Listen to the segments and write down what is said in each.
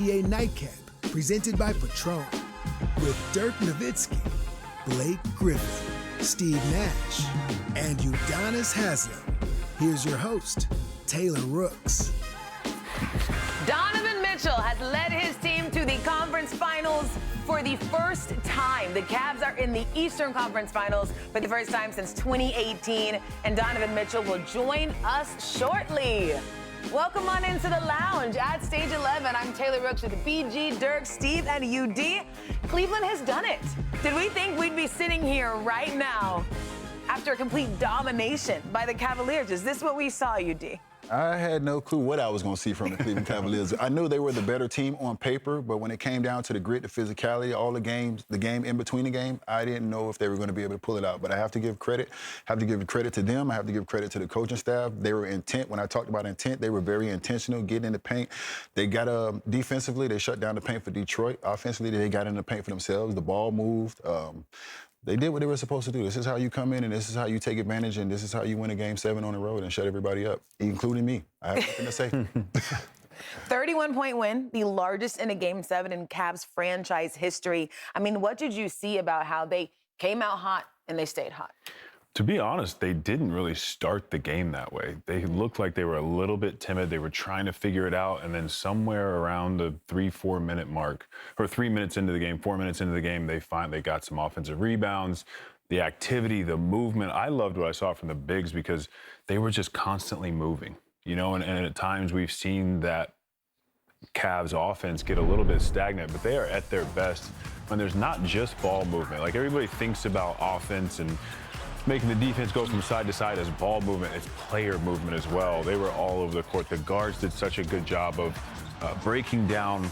NBA Nightcap, presented by Patron, with Dirk Nowitzki, Blake Griffin, Steve Nash, and Udonis Haslem. Here's your host, Taylor Rooks. Donovan Mitchell has led his team to the conference finals for the first time. The Cavs are in the Eastern Conference Finals for the first time since 2018, and Donovan Mitchell will join us shortly. Welcome on into the lounge at Stage 11. I'm Taylor Rooks with BG, Dirk, Steve, and UD. Cleveland has done it. Did we think we'd be sitting here right now after a complete domination by the Cavaliers? Is this what we saw, UD? I had no clue what I was going to see from the Cleveland Cavaliers. I knew they were the better team on paper, but when it came down to the grit, the physicality, all the games, the game in between the game, I didn't know if they were going to be able to pull it out. But I have to give credit. To them. I have to give credit to the coaching staff. They were intent. When I talked about intent, they were very intentional, getting in the paint. They got defensively, they shut down the paint for Detroit. Offensively, they got in the paint for themselves. The ball moved. They did what they were supposed to do. This is how you come in, and this is how you take advantage, and this is how you win a Game 7 on the road and shut everybody up, including me. I have nothing to say. 31-point win, the largest in a Game 7 in Cavs franchise history. I mean, what did you see about how they came out hot and they stayed hot? To be honest, they didn't really start the game that way. They looked like they were a little bit timid. They were trying to figure it out. And then somewhere around the 3-4 minute mark, or 3 minutes into the game, 4 minutes into the game, they got some offensive rebounds, the activity, the movement. I loved what I saw from the bigs because they were just constantly moving, you know, and at times we've seen that Cavs offense get a little bit stagnant, but they are at their best when there's not just ball movement. Like everybody thinks about offense and making the defense go from side to side as ball movement, it's player movement as well. They were all over the court. The guards did such a good job of breaking down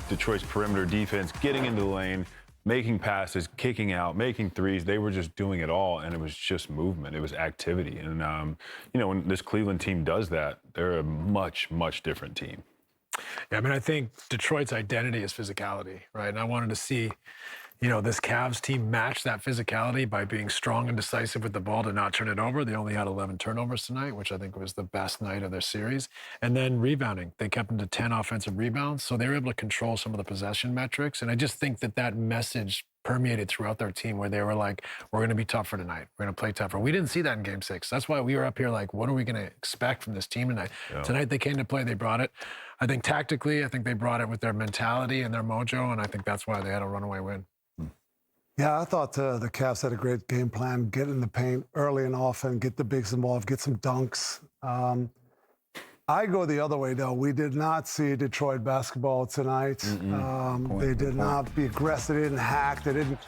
Detroit's perimeter defense, getting into the lane, making passes, kicking out, making threes. They were just doing it all, and it was just movement. It was activity. And, you know, when this Cleveland team does that, they're a much, much different team. Yeah, I mean, I think Detroit's identity is physicality, right? And I wanted to see, you know, this Cavs team match that physicality by being strong and decisive with the ball to not turn it over. They only had 11 turnovers tonight, which I think was the best night of their series. And then rebounding. They kept them to 10 offensive rebounds, so they were able to control some of the possession metrics. And I just think that message permeated throughout their team where they were like, we're going to be tougher tonight. We're going to play tougher. We didn't see that in Game 6. That's why we were up here like, what are we going to expect from this team tonight? Yeah. Tonight they came to play. They brought it. I think tactically, I think they brought it with their mentality and their mojo, and I think that's why they had a runaway win. Yeah, I thought the Cavs had a great game plan, get in the paint early and often, get the bigs involved, get some dunks. I go the other way, though. We did not see Detroit basketball tonight. They did not be aggressive. They didn't hack. They didn't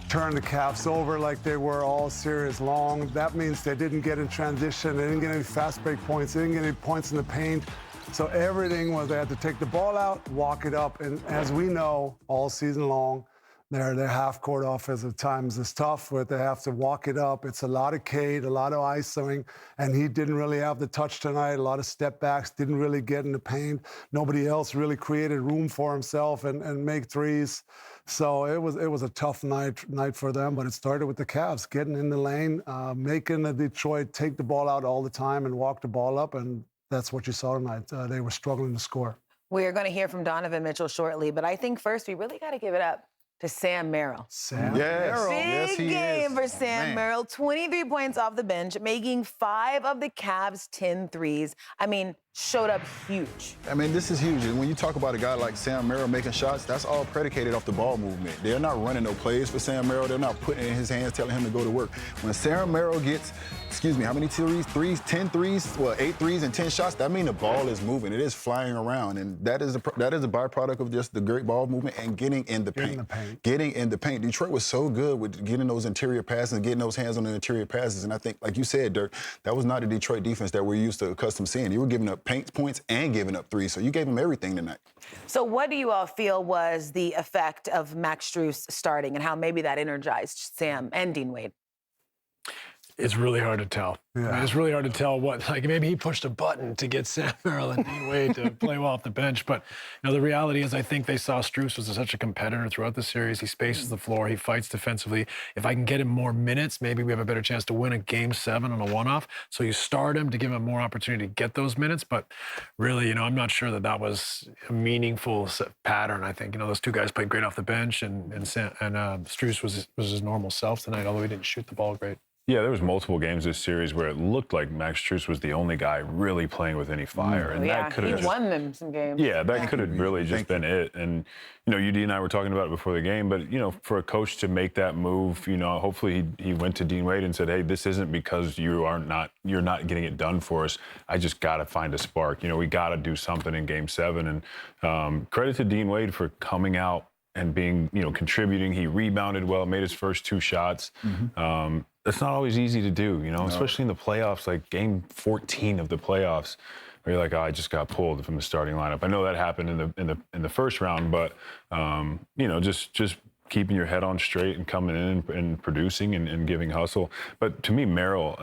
turn the Cavs over like they were all series long. That means they didn't get in transition. They didn't get any fast break points. They didn't get any points in the paint. So everything was they had to take the ball out, walk it up. And as we know, all season long, their half-court offense at times is tough, where they have to walk it up. It's a lot of Cade, a lot of isoing, and he didn't really have the touch tonight. A lot of step backs, didn't really get in the paint. Nobody else really created room for himself and make threes. So it was a tough night for them, but it started with the Cavs getting in the lane, making the Detroit take the ball out all the time and walk the ball up, and that's what you saw tonight. They were struggling to score. We are going to hear from Donovan Mitchell shortly, but I think first we really got to give it up to Sam Merrill. Merrill. Big Yes, he game is. for Sam Merrill. 23 points off the bench, making 5 of the Cavs' 10 threes. I mean, showed up huge. I mean, this is huge. And when you talk about a guy like Sam Merrill making shots, that's all predicated off the ball movement. They're not running no plays for Sam Merrill. They're not putting it in his hands, telling him to go to work. When Sam Merrill gets, how many threes? 10 threes? Well, 8 threes and 10 shots. That means the ball is moving. It is flying around. And that is a byproduct of just the great ball movement and getting in the paint. Getting in the paint. Detroit was so good with getting those interior passes and getting those hands on the interior passes. And I think, like you said, Dirk, that was not a Detroit defense that we're used to accustomed seeing. You were giving up paint points and giving up threes. So you gave them everything tonight. So what do you all feel was the effect of Max Strus starting and how maybe that energized Sam and Dean Wade? It's really hard to tell. Yeah. I mean, it's really hard to tell what, like, maybe he pushed a button to get Sam Merrill and Dean Wade to play well off the bench. But, the reality is I think they saw Strus was such a competitor throughout the series. He spaces the floor. He fights defensively. If I can get him more minutes, maybe we have a better chance to win a Game 7 on a one-off. So you start him to give him more opportunity to get those minutes. But really, I'm not sure that was a meaningful pattern. I think, those two guys played great off the bench, and Strus was his normal self tonight, although he didn't shoot the ball great. Yeah, there was multiple games this series where it looked like Max Strus was the only guy really playing with any fire. And that could have he won them some games. Yeah, that could have really just been it. And, UD and I were talking about it before the game, but, for a coach to make that move, hopefully he went to Dean Wade and said, hey, this isn't because you're not getting it done for us. I just got to find a spark. We got to do something in Game 7. And credit to Dean Wade for coming out and being, contributing. He rebounded well, made his first 2 shots. It's not always easy to do, especially in the playoffs, like Game 14 of the playoffs, where you're like, oh, I just got pulled from the starting lineup. I know that happened in the first round, but just keeping your head on straight and coming in and producing and giving hustle. But to me, Merrill,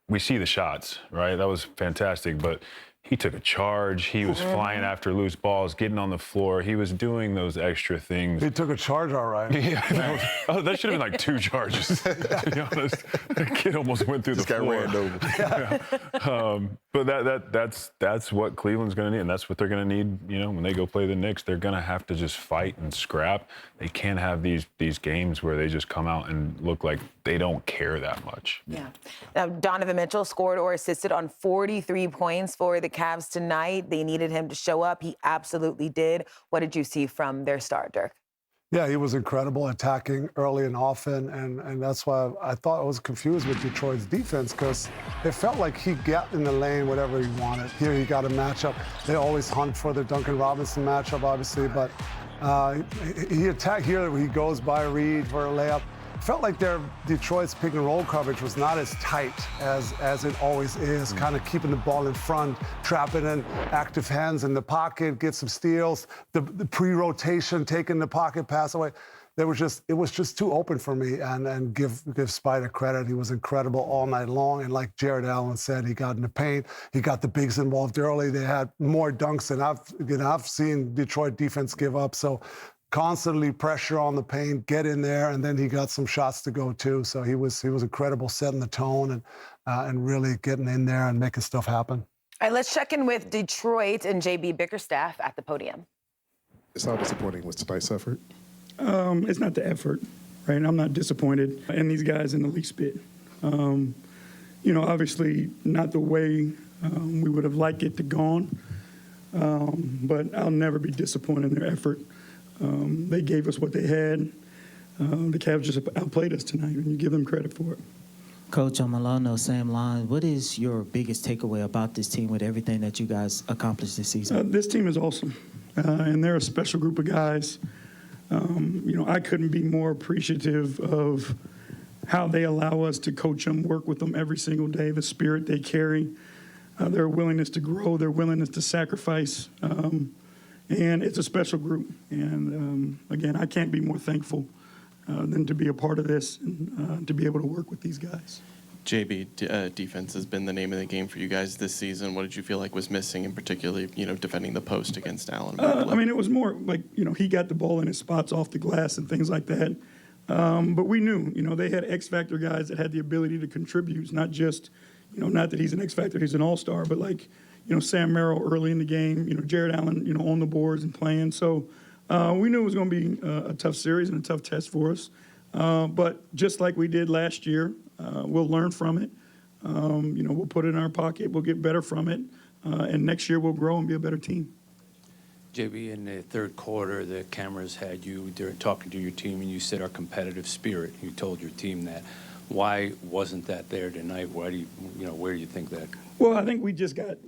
we see the shots, right? That was fantastic, but he took a charge. He was flying after loose balls, getting on the floor. He was doing those extra things. He took a charge, all right. Yeah, that should have been like 2 charges. To be honest, the kid almost went through the floor. Ran over. But that's what Cleveland's going to need, and that's what they're going to need. When they go play the Knicks, they're going to have to just fight and scrap. They can't have these games where they just come out and look like they don't care that much. Yeah. Now, Donovan Mitchell scored or assisted on 43 points for the Cavs tonight. They needed him to show up. He absolutely did. What did you see from their star, Dirk? Yeah, he was incredible attacking early and often, and that's why I thought I was confused with Detroit's defense, because it felt like he got in the lane whatever he wanted. Here he got a matchup. They always hunt for the Duncan Robinson matchup, obviously, but he attacked here. He goes by Reed for a layup. Felt like Detroit's pick and roll coverage was not as tight as it always is, kind of keeping the ball in front, trapping in active hands in the pocket, get some steals, the pre-rotation, taking the pocket pass away. It was just too open for me, and give Spider credit. He was incredible all night long, and like Jared Allen said, he got in the paint. He got the bigs involved early. They had more dunks than I've seen Detroit defense give up. So constantly pressure on the paint, get in there, and then he got some shots to go too. So he was incredible, setting the tone and really getting in there and making stuff happen. All right, let's check in with Detroit and JB Bickerstaff at the podium. It's not disappointing with tonight's effort. It's not the effort, right? I'm not disappointed in these guys in the least bit. Obviously not the way we would have liked it to gone, but I'll never be disappointed in their effort. They gave us what they had. The Cavs just outplayed us tonight, and you give them credit for it. Coach, I'm along those same lines. What is your biggest takeaway about this team with everything that you guys accomplished this season? This team is awesome, and they're a special group of guys. I couldn't be more appreciative of how they allow us to coach them, work with them every single day, the spirit they carry, their willingness to grow, their willingness to sacrifice. And it's a special group. And, again, I can't be more thankful than to be a part of this and to be able to work with these guys. JB, defense has been the name of the game for you guys this season. What did you feel like was missing, and particularly, defending the post against Allen? It was more like, he got the ball in his spots off the glass and things like that. But we knew, they had X-Factor guys that had the ability to contribute, not just, not that he's an X-Factor, he's an all-star, but like, Sam Merrill early in the game, Jared Allen, on the boards and playing. So we knew it was going to be a tough series and a tough test for us. But just like we did last year, we'll learn from it. We'll put it in our pocket. We'll get better from it. And next year we'll grow and be a better team. JB, in the third quarter, the cameras had you talking to your team, and you said our competitive spirit. You told your team that. Why wasn't that there tonight? Why do where do you think that? Well, I think we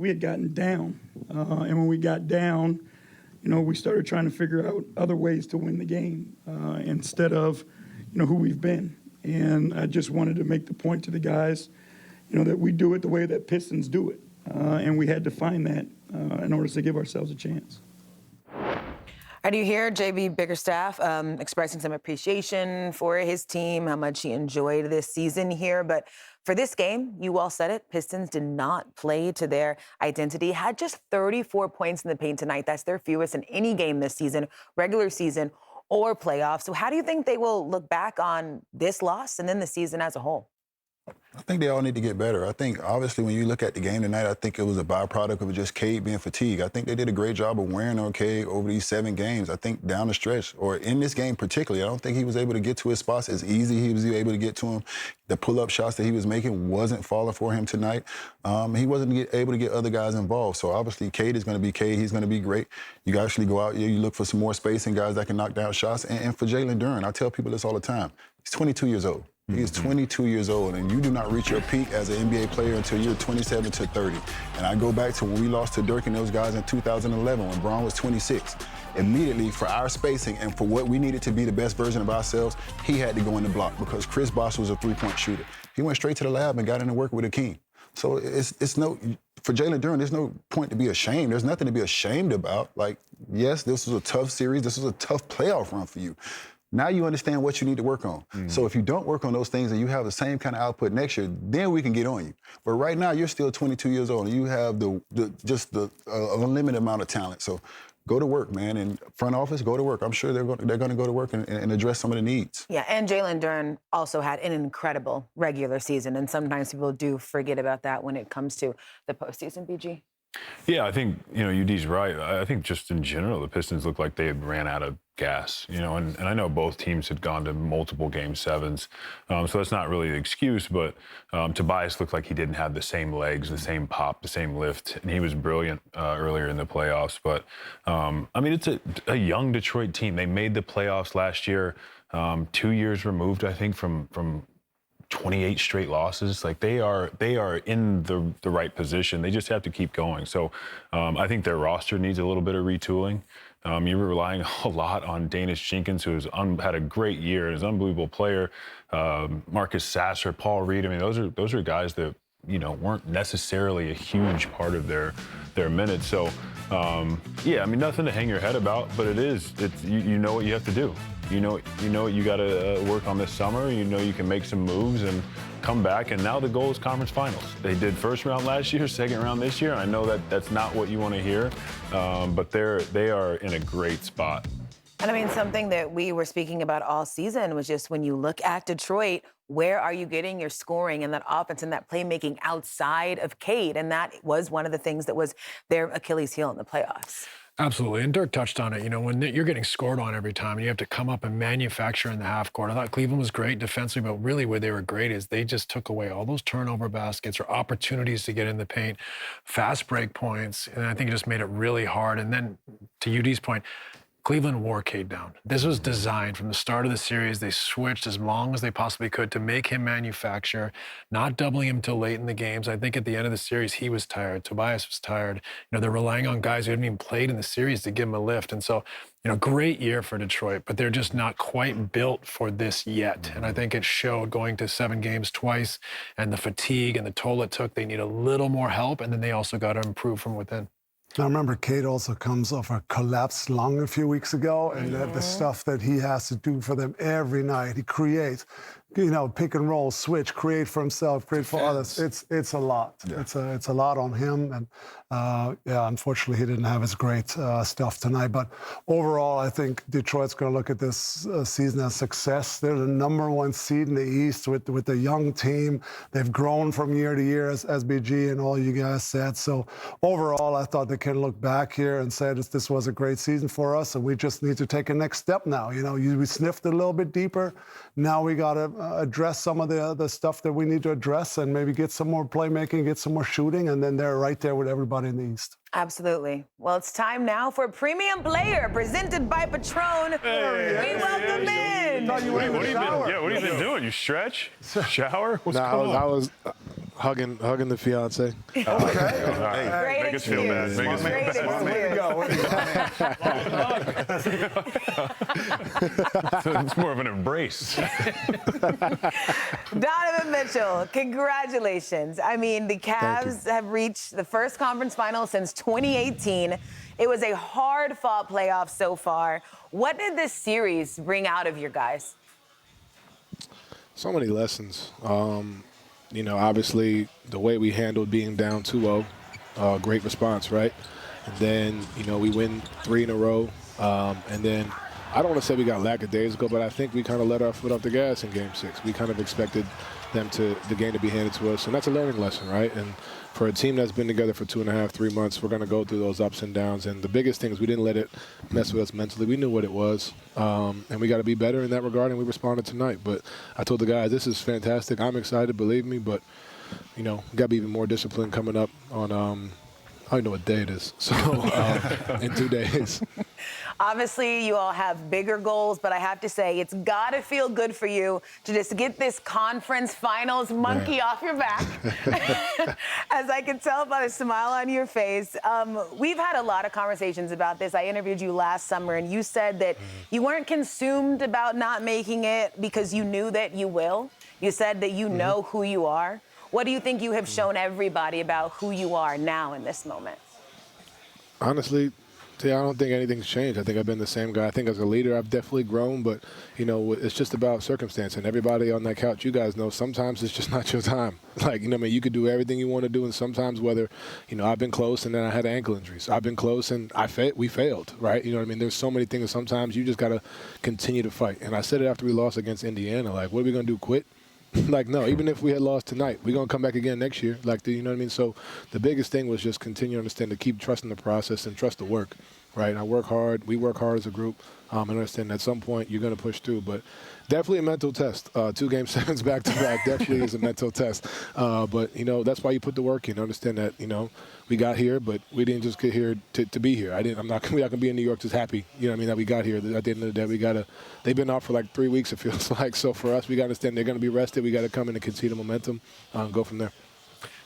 had gotten down. And when we got down, we started trying to figure out other ways to win the game instead of, who we've been. And I just wanted to make the point to the guys, that we do it the way that Pistons do it. And we had to find that in order to give ourselves a chance. All How do you hear JB Bickerstaff expressing some appreciation for his team, how much he enjoyed this season here? But for this game, you all said it, Pistons did not play to their identity, had just 34 points in the paint tonight. That's their fewest in any game this season, regular season or playoffs. So how do you think they will look back on this loss and then the season as a whole? I think they all need to get better. I think, obviously, when you look at the game tonight, I think it was a byproduct of just Cade being fatigued. I think they did a great job of wearing on Cade over these 7 games. I think down the stretch, or in this game particularly, I don't think he was able to get to his spots as easy he was able to get to him. The pull-up shots that he was making wasn't falling for him tonight. He wasn't able to get other guys involved. So, obviously, Cade is going to be Cade. He's going to be great. You actually go out there, you look for some more space and guys that can knock down shots. And for Jalen Duren, I tell people this all the time. He's 22 years old. He is 22 years old, and you do not reach your peak as an NBA player until you're 27 to 30. And I go back to when we lost to Dirk and those guys in 2011 when Braun was 26. Immediately, for our spacing and for what we needed to be the best version of ourselves, he had to go in the block because Chris Bosh was a three-point shooter. He went straight to the lab and got in to work with a king. So it's no, for Jalen Duren, there's no point to be ashamed. There's nothing to be ashamed about. Like, yes, this was a tough series. This was a tough playoff run for you. Now you understand what you need to work on. Mm-hmm. So if you don't work on those things and you have the same kind of output next year, then we can get on you. But right now you're still 22 years old and you have the unlimited amount of talent. So go to work, man. And front office, go to work. I'm sure they're going to go to work and address some of the needs. Yeah, and Jalen Duren also had an incredible regular season, and sometimes people do forget about that when it comes to the postseason, BG. Yeah, I think, UD's right. I think just in general, the Pistons looked like they had ran out of gas, and I know both teams had gone to multiple Game 7s, so that's not really an excuse, but Tobias looked like he didn't have the same legs, the same pop, the same lift, and he was brilliant earlier in the playoffs. But, it's a young Detroit team. They made the playoffs last year, 2 years removed, I think, from 28 straight losses. Like they are in the right position. They just have to keep going. So I think their roster needs a little bit of retooling. You were relying a lot on Danish Jenkins, who had a great year and is an unbelievable player. Marcus Sasser, Paul Reed. I mean, those are guys that weren't necessarily a huge part of their minutes. So nothing to hang your head about, but it's you know what you have to do. You know what you got to work on this summer. You can make some moves and come back. And now the goal is conference finals. They did first round last year, second round this year. And I know that's not what you want to hear, but they are in a great spot. And something that we were speaking about all season was just when you look at Detroit, where are you getting your scoring and that offense and that playmaking outside of Cade? And that was one of the things that was their Achilles heel in the playoffs. Absolutely, and Dirk touched on it. When you're getting scored on every time and you have to come up and manufacture in the half court. I thought Cleveland was great defensively, but really where they were great is they just took away all those turnover baskets or opportunities to get in the paint, fast break points, and I think it just made it really hard. And then to UD's point, Cleveland wore Cade down. This was designed from the start of the series. They switched as long as they possibly could to make him manufacture, not doubling him till late in the games. I think at the end of the series, he was tired. Tobias was tired. They're relying on guys who haven't even played in the series to give him a lift. And so, great year for Detroit, but they're just not quite built for this yet. And I think it showed going to 7 games twice and the fatigue and the toll it took. They need a little more help, and then they also got to improve from within. Now, remember, Cade also comes off a collapsed lung a few weeks ago, and the stuff that he has to do for them every night. He creates, pick and roll, switch, create for himself, create for others. It's a lot. Yeah. It's a lot on him, and unfortunately, he didn't have his great stuff tonight. But overall, I think Detroit's going to look at this season as success. They're the #1 seed in the East with the young team. They've grown from year to year, as BG and all you guys said. So overall, I thought they can look back here and say this was a great season for us, and we just need to take a next step now. We sniffed a little bit deeper. Now we got to address some of the stuff that we need to address and maybe get some more playmaking, get some more shooting, and then they're right there with everybody in the East. Absolutely. Well, it's time now for Premium Player, presented by Patron. We welcome in. What have you been doing? You stretch? Shower? What's going on? I was hugging the fiance. Okay. Great Make us feel bad. It's more of an embrace. Donovan Mitchell, congratulations. The Cavs have reached the first conference final since 2018, It was a hard-fought playoff so far. What did this series bring out of your guys? So many lessons. You know, obviously the way we handled being down 2-0, great response, right? And then, you know, we win 3 in a row. And then I don't want to say we got lackadaisical, but I think we kind of let our foot off the gas in Game 6. We kind of expected the game to be handed to us, and that's a learning lesson, right? And for a team that's been together for 2.5, 3 months, we're going to go through those ups and downs. And the biggest thing is we didn't let it mess with us mentally. We knew what it was, and we got to be better in that regard, and we responded tonight. But I told the guys, this is fantastic. I'm excited, believe me, but, you know, got to be even more disciplined coming up on I don't know what day it is, so in 2 days. Obviously, you all have bigger goals, but I have to say, it's got to feel good for you to just get this conference finals monkey off your back. As I can tell by the smile on your face. We've had a lot of conversations about this. I interviewed you last summer, and you said that you weren't consumed about not making it because you knew that you will. You said that you know who you are. What do you think you have shown everybody about who you are now in this moment? Honestly, I don't think anything's changed. I think I've been the same guy. I think as a leader, I've definitely grown, but, you know, it's just about circumstance. And everybody on that couch, you guys know, sometimes it's just not your time. Like, you know, I mean, you could do everything you want to do, and sometimes whether, you know, I've been close and then I had ankle injuries. I've been close and we failed, right? You know what I mean? There's so many things. Sometimes you just got to continue to fight. And I said it after we lost against Indiana, like, what are we going to do, quit? Like, no, even if we had lost tonight, we're going to come back again next year. Like, you know what I mean? So the biggest thing was just continue to understand to keep trusting the process and trust the work, right? And I work hard. We work hard as a group. And understand at some point you're going to push through. But definitely a mental test. 2 Game 7s back-to-back definitely is a mental test. But, you know, that's why you put the work in. Understand that, you know, we got here, but we didn't just get here to be here. We're not going to be in New York just happy, you know what I mean, that we got here. At the end of the day, they've been out for like 3 weeks, it feels like. So for us, we got to understand they're going to be rested. We got to come in and continue the momentum, go from there.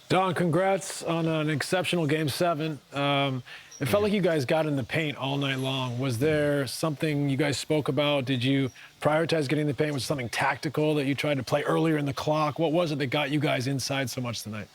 Don, congrats on an exceptional Game 7. It felt like you guys got in the paint all night long. Was there something you guys spoke about? Did you prioritize getting in the paint? Was it something tactical that you tried to play earlier in the clock? What was it that got you guys inside so much tonight?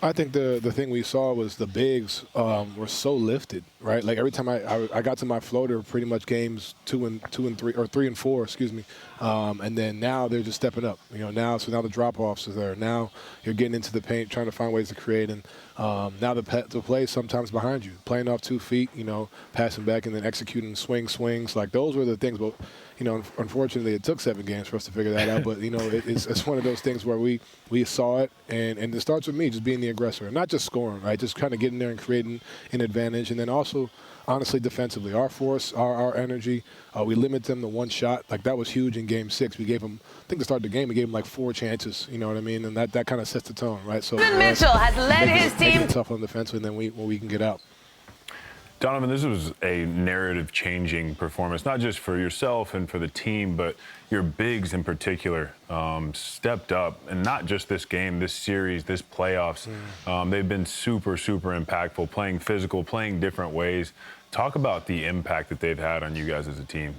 I think the thing we saw was the bigs were so lifted, right? Like every time I got to my floater, pretty much games 2 and 3 or 3 and 4, excuse me. And then now they're just stepping up, you know. Now the drop-offs are there. Now you're getting into the paint, trying to find ways to create, and now the play sometimes behind you, playing off 2 feet, you know, passing back and then executing swings. Like those were the things, but. You know, unfortunately, it took 7 games for us to figure that out. But, you know, it's one of those things where we saw it, and it starts with me just being the aggressor, and not just scoring, right? Just kind of getting there and creating an advantage. And then also, honestly, defensively, our force, our energy, we limit them to 1 shot. Like, that was huge in Game 6. We gave them, I think to start the game, we gave them like 4 chances, you know what I mean? And that kind of sets the tone, right? So Donovan Mitchell has led his team. Tough on defense, and then we can get out. Donovan, this was a narrative-changing performance, not just for yourself and for the team, but your bigs in particular stepped up, and not just this game, this series, this playoffs. They've been super, super impactful, playing physical, playing different ways. Talk about the impact that they've had on you guys as a team.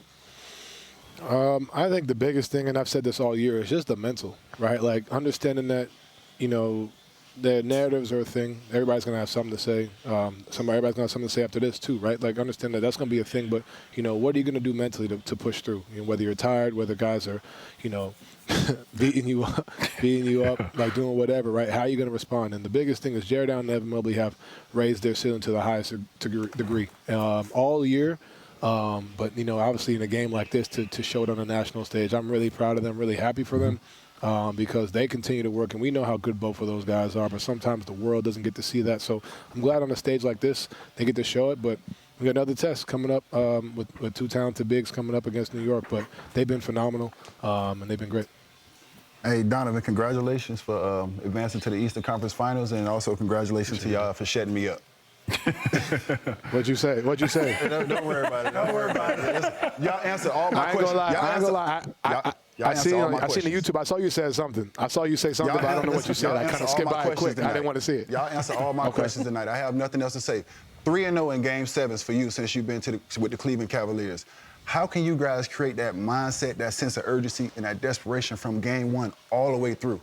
I think the biggest thing, and I've said this all year, is just the mental, right? Like understanding that, you know, the narratives are a thing. Everybody's going to have something to say. Everybody's going to have something to say after this too, right? Like understand that that's going to be a thing, but, you know, what are you going to do mentally to push through? You know, whether you're tired, whether guys are, you know, beating you up, like doing whatever, right? How are you going to respond? And the biggest thing is Jared Allen and Evan Mobley have raised their ceiling to the highest degree all year. But, you know, obviously in a game like this to show it on the national stage, I'm really proud of them, really happy for them. Because they continue to work, and we know how good both of those guys are, but sometimes the world doesn't get to see that. So I'm glad on a stage like this they get to show it, but we got another test coming up with 2 talented bigs coming up against New York, but they've been phenomenal, and they've been great. Hey, Donovan, congratulations for advancing to the Eastern Conference Finals, and also congratulations to y'all for shutting me up. What'd you say? Don't worry about it. Don't worry about it. Listen, y'all answer all my questions. I ain't gonna lie. I seen the YouTube. I saw you say something. I saw you say something, but I don't know what you said. I kind of skipped by it quick. I didn't want to see it. Y'all answer all my questions tonight. I have nothing else to say. 3-0 in Game 7s for you since you've been with the Cleveland Cavaliers. How can you guys create that mindset, that sense of urgency, and that desperation from Game 1 all the way through?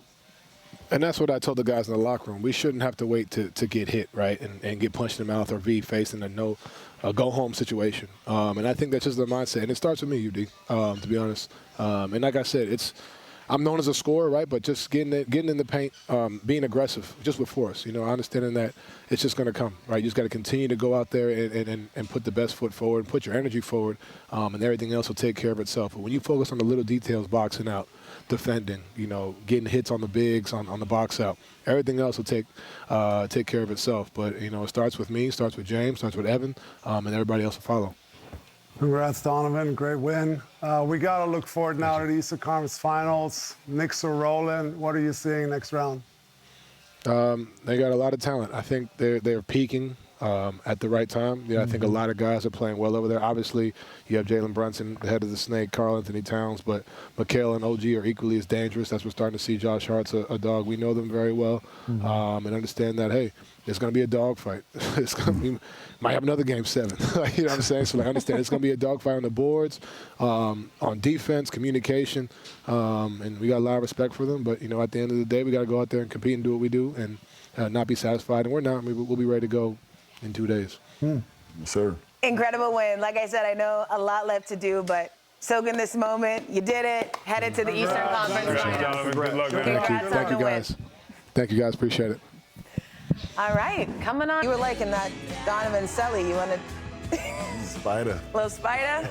And that's what I told the guys in the locker room. We shouldn't have to wait to get hit, right, and get punched in the mouth or be facing a go-home situation. And I think that's just the mindset. And it starts with me, UD, to be honest. And like I said, I'm known as a scorer, right, but just getting in the paint, being aggressive, just with force. Understanding that it's just going to come, right? You just got to continue to go out there and put the best foot forward, put your energy forward, and everything else will take care of itself. But when you focus on the little details, boxing out, defending, getting hits on the bigs, on the box out, everything else will take care of itself. But, it starts with me, starts with James, starts with Evan, and everybody else will follow. Congrats, Donovan. Great win. We got to look forward now to the Eastern Conference Finals. Knicks are rolling. What are you seeing next round? They got a lot of talent. I think they're peaking at the right time. I think a lot of guys are playing well over there. Obviously, you have Jalen Brunson, the head of the Snake, Karl Anthony Towns, but Mikal and OG are equally as dangerous. That's what we're starting to see. Josh Hart's a dog. We know them very well and understand that, hey, it's going to be a dogfight. It's going to be, might have another game 7. You know what I'm saying? So I understand it's going to be a dogfight on the boards, on defense, communication, and we got a lot of respect for them. But, at the end of the day, we got to go out there and compete and do what we do and not be satisfied. And we're not. We'll be ready to go in 2 days. Yes, sir. Incredible win. Like I said, I know a lot left to do, but soak in this moment. You did it. Headed to the Eastern Conference Finals. Good luck, man. Congrats Thank you, guys. Thank you, guys. Appreciate it. All right, coming on. You were liking that Donovan Sully. You wanted Spider. little spider?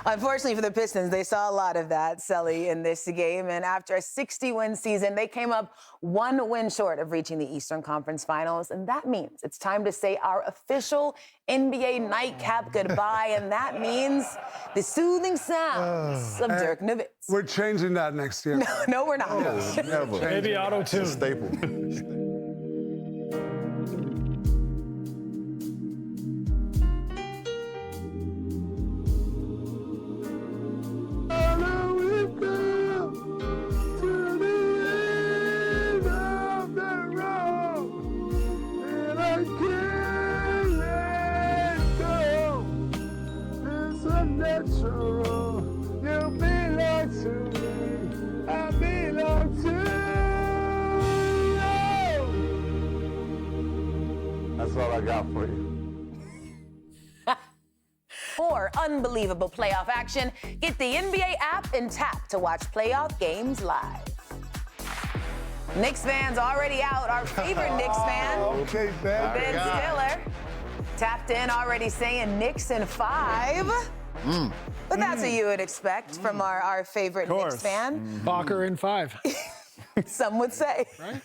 Unfortunately for the Pistons, they saw a lot of that, Sully, in this game. And after a 60-win season, they came up 1 win short of reaching the Eastern Conference Finals. And that means it's time to say our official NBA nightcap goodbye. And that means the soothing sounds of Dirk Nowitzki. We're changing that next year. No, we're not. Never. Maybe auto-tune. Staple. That's all I got for you. For unbelievable playoff action, get the NBA app and tap to watch playoff games live. Knicks fans already out. Our favorite Knicks fan, Okay, Ben. Ben Stiller, tapped in already saying Knicks in 5. But that's what you would expect from our favorite Knicks fan. Bacher in 5. Some would say. Right?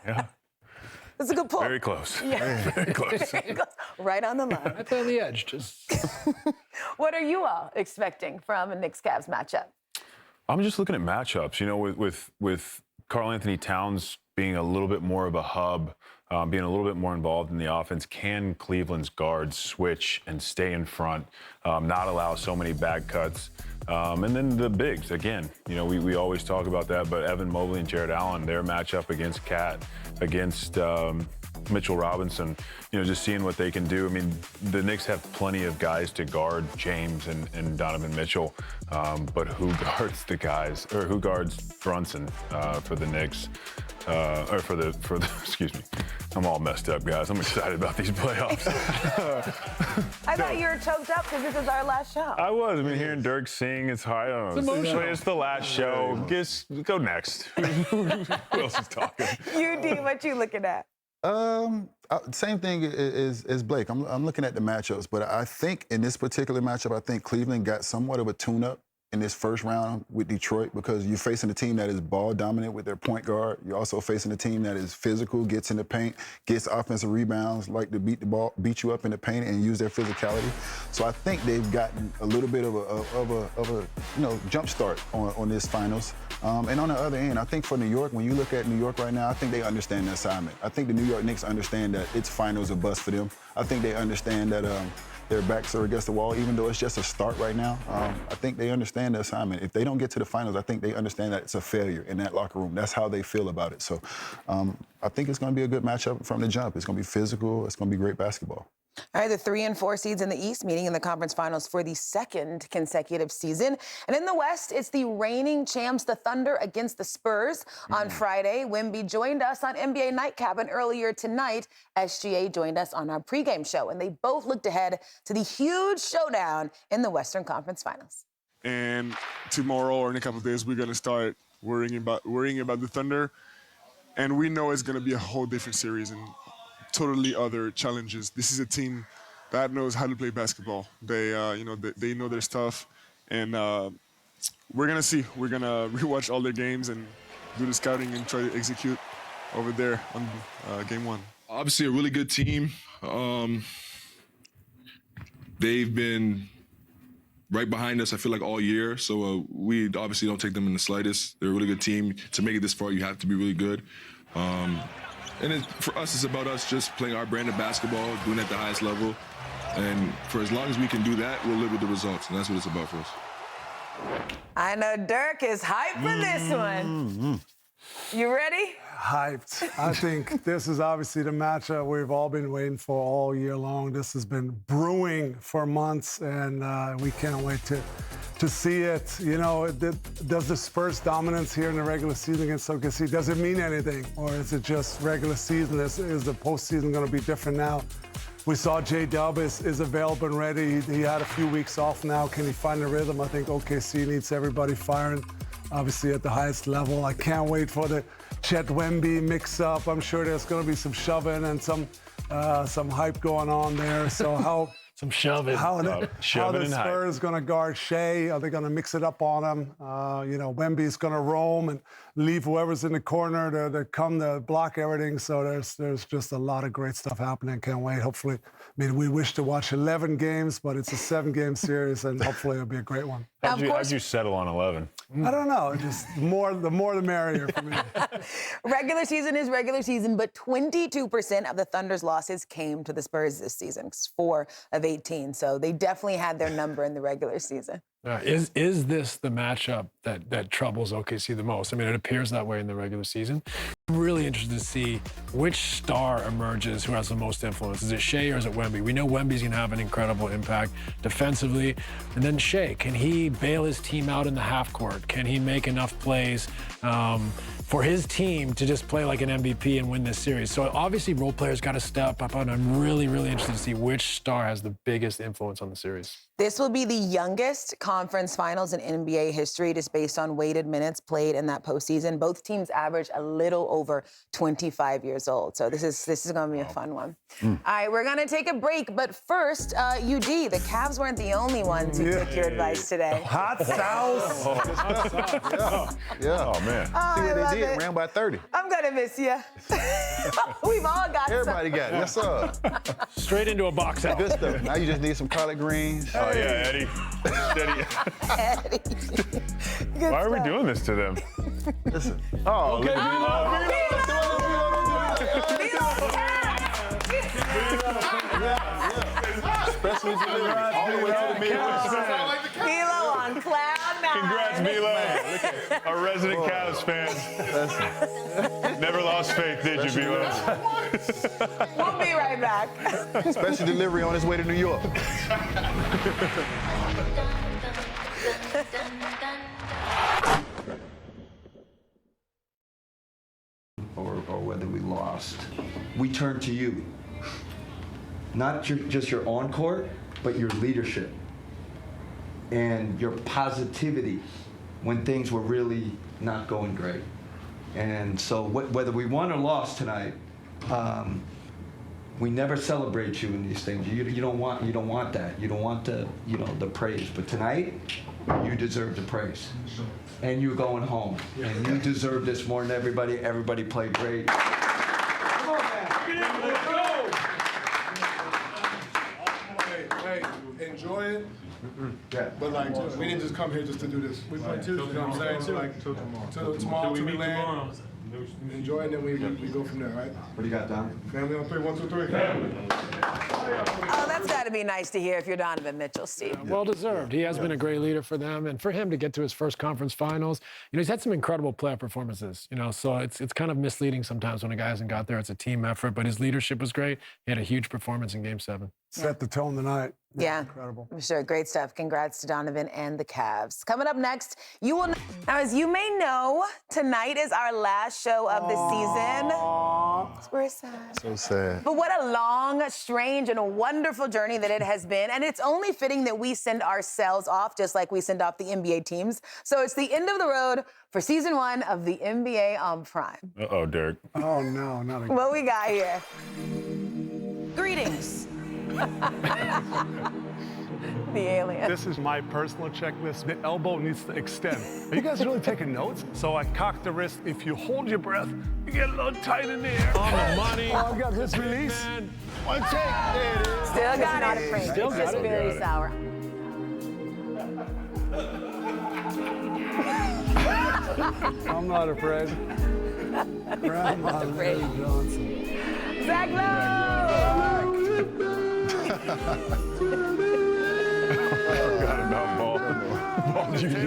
Yeah. That's a good pull. Very close. Yeah. Very close. Right on the line. I play on the edge. Just What are you all expecting from a Knicks-Cavs matchup? I'm just looking at matchups. With Karl Anthony Towns being a little bit more of a hub, being a little bit more involved in the offense, can Cleveland's guards switch and stay in front, not allow so many bad cuts? And then the bigs, again, we always talk about that, but Evan Mobley and Jared Allen, their matchup against Cat, against Mitchell Robinson, just seeing what they can do. I mean, the Knicks have plenty of guys to guard James and Donovan Mitchell, but who guards the guys, or who guards Brunson for the Knicks? Or for the excuse me, I'm all messed up, guys. I'm excited about these playoffs. I thought you were choked up because this is our last show. I was. I mean, hearing Dirk sing, it's high. I don't know. It's emotional. It's the last show. Just go next. Who else is talking? UD, what you looking at? Same thing as Blake. I'm looking at the matchups, but I think in this particular matchup, I think Cleveland got somewhat of a tune-up in this first round with Detroit, because you're facing a team that is ball dominant with their point guard. You're also facing a team that is physical, gets in the paint, gets offensive rebounds, like to beat you up in the paint and use their physicality. So I think they've gotten a little bit of a jump start on this finals. And on the other end, I think for New York, when you look at New York right now, I think they understand the assignment. I think the New York Knicks understand that it's finals or bust for them. I think they understand that their backs are against the wall, even though it's just a start right now. I think they understand the assignment. If they don't get to the finals, I think they understand that it's a failure in that locker room. That's how they feel about it. So I think it's going to be a good matchup from the jump. It's going to be physical. It's going to be great basketball. All right, the 3 and 4 seeds in the East meeting in the conference finals for the second consecutive season. And in the West, it's the reigning champs, the Thunder, against the Spurs. On Friday, Wemby joined us on NBA Nightcap, and earlier tonight, SGA joined us on our pregame show. And they both looked ahead to the huge showdown in the Western Conference Finals. And tomorrow or in a couple of days, we're going to start worrying about the Thunder. And we know it's going to be a whole different series and totally other challenges. This is a team that knows how to play basketball. They know their stuff, and we're gonna see. We're gonna rewatch all their games and do the scouting and try to execute over there on game 1. Obviously, a really good team. They've been right behind us, I feel like, all year. So we obviously don't take them in the slightest. They're a really good team. To make it this far, you have to be really good. And for us, it's about us just playing our brand of basketball, doing it at the highest level. And for as long as we can do that, we'll live with the results. And that's what it's about for us. I know Dirk is hyped for this one. You ready? Hyped. I think this is obviously the matchup we've all been waiting for all year long. This has been brewing for months, and we can't wait to see it. You know, does the Spurs dominance here in the regular season against OKC, does it mean anything? Or is it just regular season? Is the postseason going to be different now? We saw J-Dub is available and ready. He had a few weeks off now. Can he find the rhythm? I think OKC needs everybody firing, obviously at the highest level. I can't wait for the Chet Wemby mix-up. I'm sure there's going to be some shoving and some hype going on there. So how... Some shoving. How the Spurs going to guard Shea? Are they going to mix it up on him? Wemby's going to roam and leave whoever's in the corner to come to block everything. So there's just a lot of great stuff happening. Can't wait. Hopefully, we wish to watch 11 games, but it's a 7-game series, and hopefully it'll be a great one. How'd you settle on 11? I don't know. Just the more the merrier for me. Regular season is regular season, but 22% of the Thunder's losses came to the Spurs this season. It's 4 of 18, so they definitely had their number in the regular season. Is this the matchup that troubles OKC the most? I mean, it appears that way in the regular season. I'm really interested to see which star emerges who has the most influence. Is it Shea or is it Wemby? We know Wemby's going to have an incredible impact defensively. And then Shea, can he bail his team out in the half court? Can he make enough plays for his team to just play like an MVP and win this series? So obviously role players got to step up, and I'm really, really interested to see which star has the biggest influence on the series. This will be the youngest conference finals in NBA history, just based on weighted minutes played in that postseason. Both teams average a little over 25 years old. So this is going to be a fun one. All right, we're going to take a break. But first, UD, the Cavs weren't the only ones who took your advice today. Hot sauce. Yeah. Oh, man. See what they did, ran by 30. I'm going to miss you. We've all got Everybody got it. Yes, sir. Straight into a box out. Good stuff. Now you just need some collard greens. Oh, yeah, Eddie. Steady. Eddie. Why are we doing this to them? Listen. Oh, okay. Especially all the way to the Midwest. Milo on cloud 9. Congrats, Milo. Our resident Cavs fan. Never lost faith, did you, Milo? We'll be right back. Special delivery on his way to New York. Or whether we lost, we turn to you. Not just your on-court, but your leadership and your positivity when things were really not going great. And so whether we won or lost tonight, we never celebrate you in these things. You don't want that. You don't want the praise. But tonight, you deserve the praise. And you're going home. And you deserve this more than everybody. Everybody played great. Come on, man. Let's go. Hey, enjoy it. Yeah. But like, we didn't just come here just to do this. We play Tuesday. You know what I'm saying? So like, till tomorrow, till we land. Enjoy it, and then we go from there, right? What do you got, Don? Family on 3, 1, 2, 3. Family. Oh, that's got to be nice to hear if you're Donovan Mitchell, Steve. Well deserved. He has been a great leader for them, and for him to get to his first conference finals, he's had some incredible playoff performances. So it's kind of misleading sometimes when a guy hasn't got there. It's a team effort, but his leadership was great. He had a huge performance in Game 7. Set the tone tonight. Yeah, Incredible. I'm sure. Great stuff. Congrats to Donovan and the Cavs. Coming up next, you will. Now, as you may know, tonight is our last show of the season. We're sad. So sad. But what a long, strange, and a wonderful journey that it has been. And it's only fitting that we send ourselves off just like we send off the NBA teams. So it's the end of the road for season 1 of the NBA on Prime. Uh-oh, Derek. Oh, no, not again. What we got here? Greetings. The alien. This is my personal checklist. The elbow needs to extend. Are you guys really taking notes? So I cock the wrist. If you hold your breath, you get a little tight in the air. On the money. Oh, I got this release. One take. There it is. Still got it. Still It's got just it. very sour. I'm not afraid. Grandma Larry Johnson. Zach Lowe! Forgot about ball. Ball GG.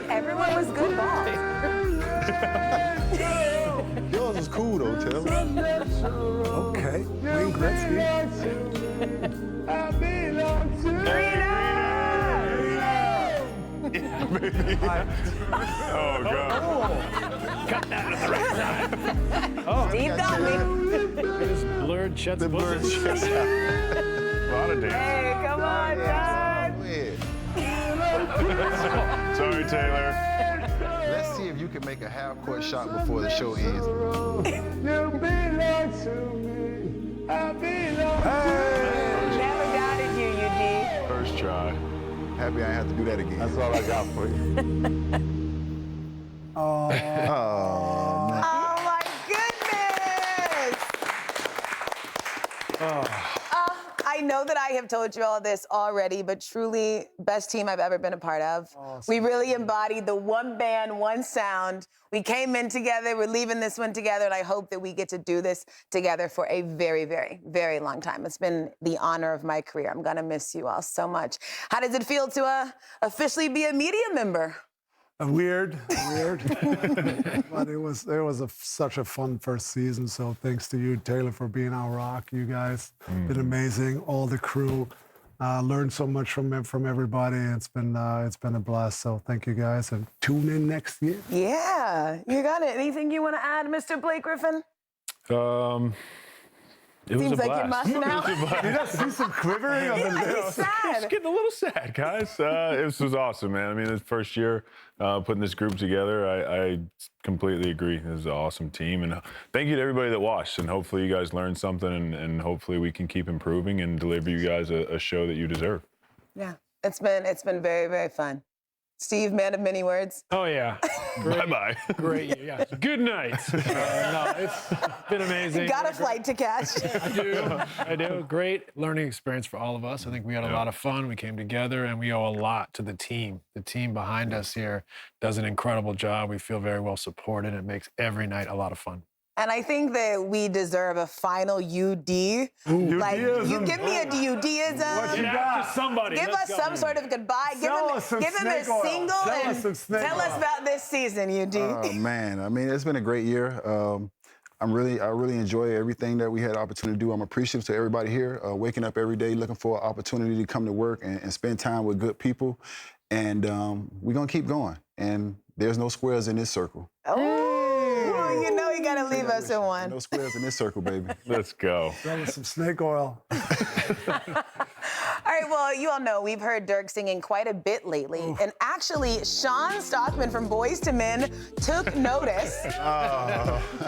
Everyone was good balls. Yours is cool, though, Taylor. Okay. Wayne Gretzky. Oh, God. Cut that at the right time. Steve got me. Just blurred Chet's bosom. A lot of damage. Hey, come on, John. Sorry, Taylor. Let's see if you can make a half-court shot before the show ends. Never doubted you, Eugene. First try. Happy I didn't have to do that again. That's all I got for you. Oh, man. Oh, my goodness. I know that I have told you all this already, but truly, best team I've ever been a part of. Awesome. We really embodied the one band, one sound. We came in together. We're leaving this one together, and I hope that we get to do this together for a very, very, very long time. It's been the honor of my career. I'm going to miss you all so much. How does it feel to officially be a media member? Weird. But it was such a fun first season. So thanks to you, Taylor, for being our rock. You guys been amazing. All the crew learned so much from everybody. It's been a blast. So thank you guys, and tune in next year. Yeah, you got it. Anything you want to add, Mr. Blake Griffin? It was Seems a like you're blast. mushing out. Did I see some quivering of the lips? It's getting a little sad, guys. This was awesome, man. I mean, this first year putting this group together, I completely agree. This is an awesome team. And thank you to everybody that watched. And hopefully you guys learned something, and hopefully we can keep improving and deliver you guys a show that you deserve. Yeah, it's been very, very fun. Steve, man of many words. Oh, yeah. Bye-bye. Great. Yeah. Good night. No, it's been amazing. Got a flight to catch. I do. Great learning experience for all of us. I think we had a lot of fun. We came together, and we owe a lot to the team. The team behind us here does an incredible job. We feel very well supported. It makes every night a lot of fun. And I think that we deserve a final UD. Like, you give me a UDism. What you got? Somebody. Give us some sort of goodbye. Give him a single and tell us about this season, UD. Oh, man. I mean, it's been a great year. I really enjoy everything that we had the opportunity to do. I'm appreciative to everybody here, waking up every day looking for an opportunity to come to work and spend time with good people. And we're going to keep going. And there's no squares in this circle. Oh, you know you got to leave us in one. No squares in this circle, baby. Let's go. That was some snake oil. All right, well, you all know we've heard Dirk singing quite a bit lately. Oof. And actually, Sean Stockman from Boyz II Men took notice,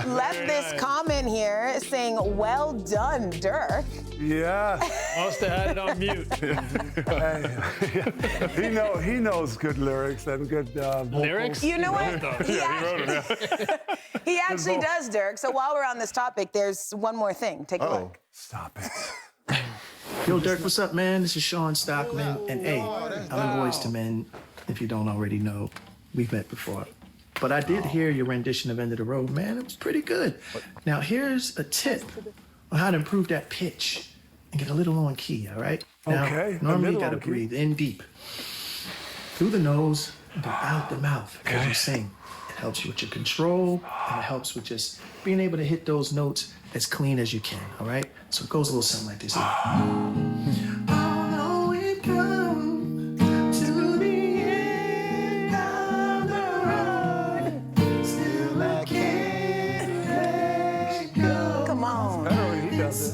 left this comment here saying, "Well done, Dirk." Yeah. Must have had it on mute. Hey, he knows good lyrics and good lyrics. You know what? He actually does, Dirk. So while we're on this topic, there's one more thing. Take a look. Stop it. Yo, Dirk, what's up, man? This is Sean Stockman. And hey, I'm in Boyz II Men. If you don't already know, we've met before. But I did hear your rendition of End of the Road, man. It was pretty good. Now, here's a tip on how to improve that pitch and get a little on key, all right? Now, Okay, a normally you little gotta on key. breathe in deep, through the nose, and then out the mouth as you sing. It helps you with your control, and it helps with just being able to hit those notes as clean as you can, all right? So it goes a little something like this. Come on. Better when he does it.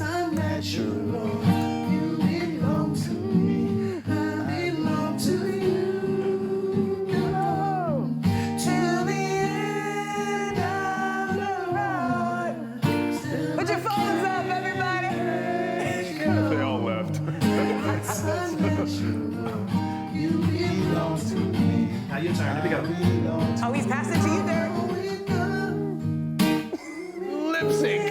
Put your phones up, everybody. They all left. Now your turn. Here we go. Oh, he's passing it to you, Dirk. Lip sync.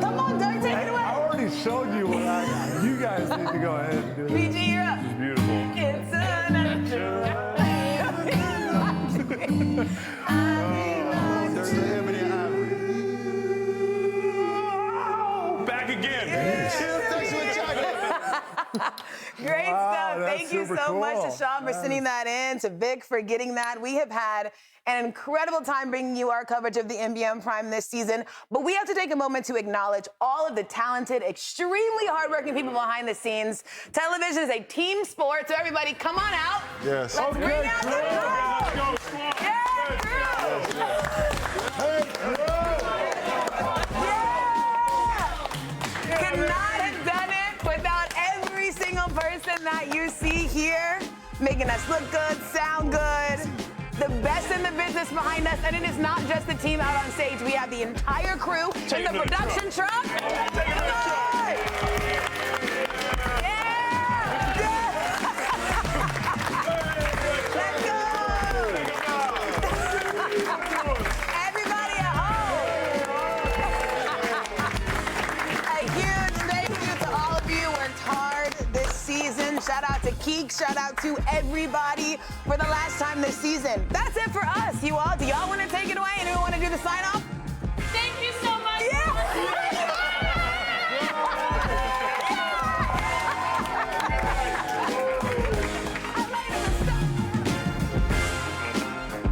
Come on, Dirk, take it away. I already showed you what I got. You guys need to go ahead and do it. PG, you're up. It's beautiful. It's a natural. Back again. Great stuff. that's Thank you super so much to cool. Sean for sending that in, to Vic for getting that. We have had an incredible time bringing you our coverage of the NBA Prime this season, but we have to take a moment to acknowledge all of the talented, extremely hardworking people behind the scenes. Television is a team sport, so everybody come on out. Yes. Let's bring out the crew. Let's go. Yeah, crew. Could not have done it without every single person that you see here, making us look good, sound good. The best in the business behind us, and it is not just the team out on stage. We have the entire crew in the production truck. Come on! Yeah! Let's go! Everybody at home! A huge thank you to all of you. Worked hard this season. Shout out to Keek. Shout out to everybody for the last time this season. That's it for us, you all. Do y'all want to take it away? Anyone want to do the sign off? Thank you so